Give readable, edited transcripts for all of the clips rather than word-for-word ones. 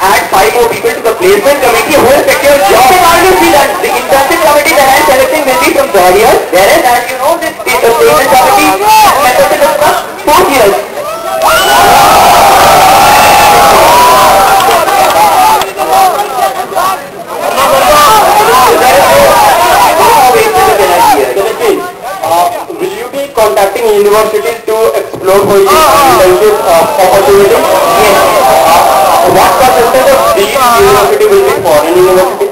add 5 more people to the placement committee who will secure jobs. It can always be done. The internship committee that I am selecting will be from 3rd year, whereas as you know, this placement committee membership is from 4th years. Will you be contacting universities to explore for internship opportunities? Yes. What percentage of these universities will be foreign universities?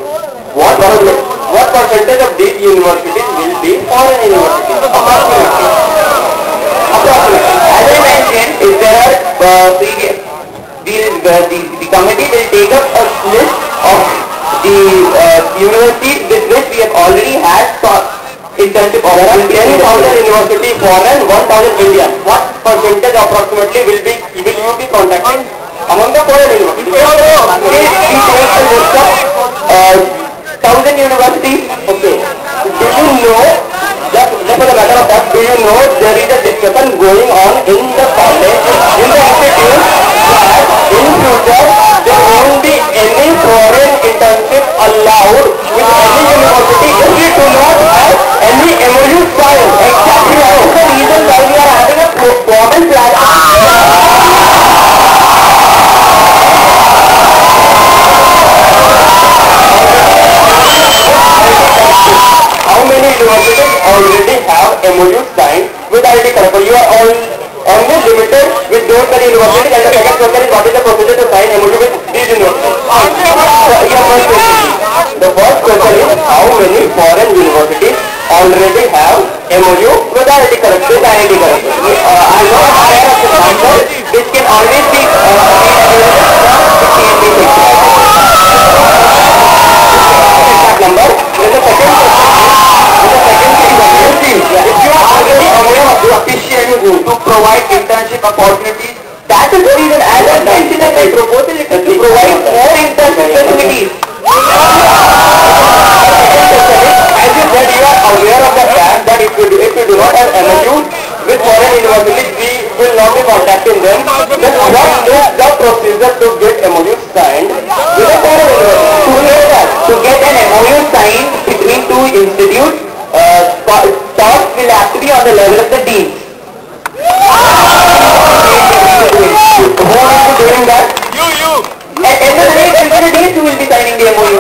What percentage of these universities will be foreign universities? Approximately. As I mentioned, if there are the committee will take up a list of the universities with which we have already had internship opportunities. 10,000 university foreign, 1,000 Indian. What percentage approximately will you be contacting among the foreign universities? We take a list of 1,000 universities. Okay. Do you know, just for the matter of fact, do you know there is a discussion going on in the college, in the institute, that in future there won't be any foreign internship allowed with any university if we do not have any MOU signed. Exactly. That is the reason why we are having a formal platform. How many universities already have MOU signed with IIT Kharagpur? You are only limited with those many universities, and the second question is what is the procedure to sign MOU with these universities? The first question is how many foreign universities already have MOU with IIT Kharagpur? I know aware of the number which can always be Number. Then the second question is, if you are already aware of the official to provide internship opportunities, that is the reason as I mentioned that my proposal is to provide more internship facilities. As you said, you are aware of the fact that if you do not have MOU with foreign universities, we will not be contacting them. Then what is the procedure to get MOU signed with a foreign university? To get an MOU signed between two institutes, talks will have to be on the level of the dean. Who will be doing that? At the end of the day, it will be the deans who will be signing the MOU.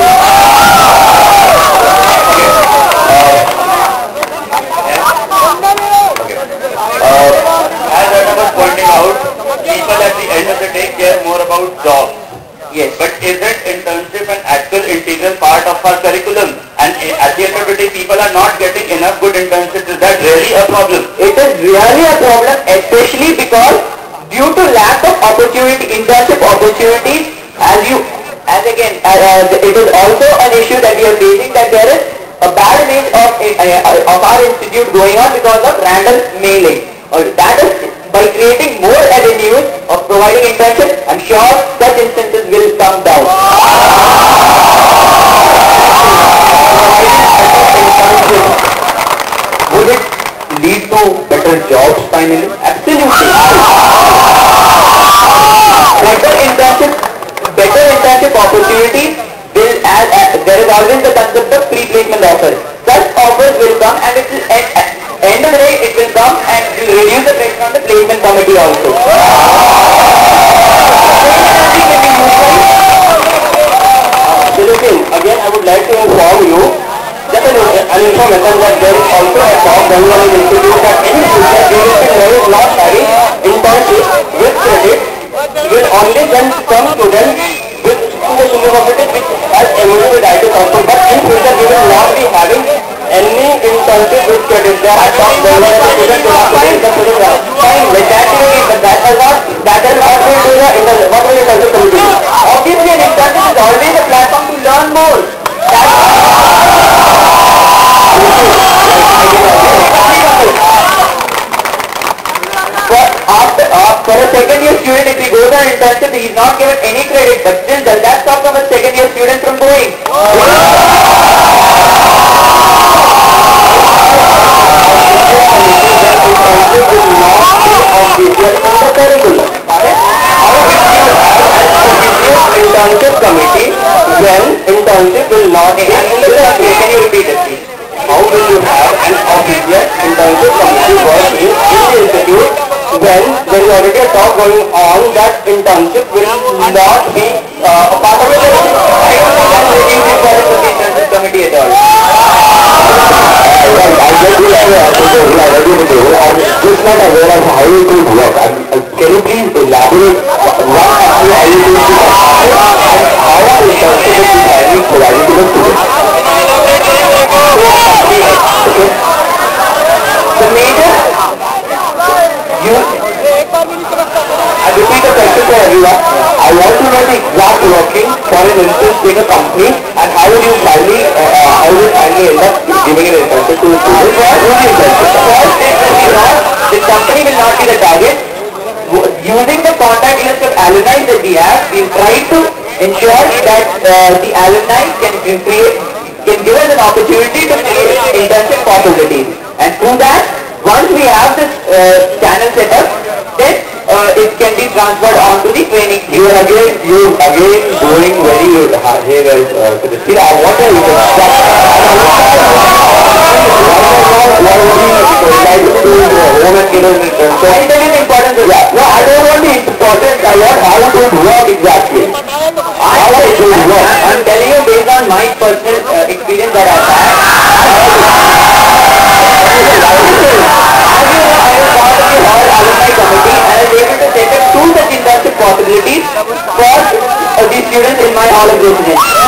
As I was pointing out, people at the end of the day care more about jobs. Yes. But isn't internship an actual integral part of our curriculum? And at the end of the day, people are not getting enough good internships. Is that really a problem? It is really a problem, especially because due to lack of internship opportunities, it is also an issue that we are facing, that there is a bad image of our institute going on because of random mailing. That is, by creating more avenues of providing internships, I'm sure such instances will come down. Would it lead to better jobs finally? Absolutely. Better internship opportunities will, there is always the concept of pre-placement offers. Such offers will come, and it will end of the day it will come and will reduce the pressure on the placement committee also. Again, I would like to inform you, just an information that there is also a talk going on in institute that in future there is not having internship with credit will only then some students with the university which has MOU with IIT Kharagpur, but in future we will not be having any internship with credit. There are talks going on in the students. Fine, with that but that has not been to the what will internship committee. Obviously, an internship is always a platform to learn more. For a second year student, if he goes on internship, he is not given any credit, but still does that stop from a second year student from going? internship committee when internship will not be. Can you repeat it, please? How will you have an official internship committee work in the institute when there is already a talk going on that internship will not be a part of it? I don't think that's very important for the internship committee at all. I just will have a I'm just not aware of how it will work. Can you please elaborate what actually how you will do and how our internship will be having provided to the students? The major, I repeat the question for everyone. I want to know the exact working for an instance in a company and how would you finally end up giving an internship to the students? the company will not be the target. Using the contact list of alumni that we have, we try to ensure that the alumni can give us an opportunity to create internship possibilities. And through that, once we have this channel set up, then it can be transferred on to the training. You again going very haywire. I want to I tell you the importance of that. No, I don't want the importance. I want how it would work exactly. I'm telling you based on my personal experience that I've had. I was part of the Hall Alumni Committee and I was able to set up 2 such internship possibilities for the students in my Hall of Residence.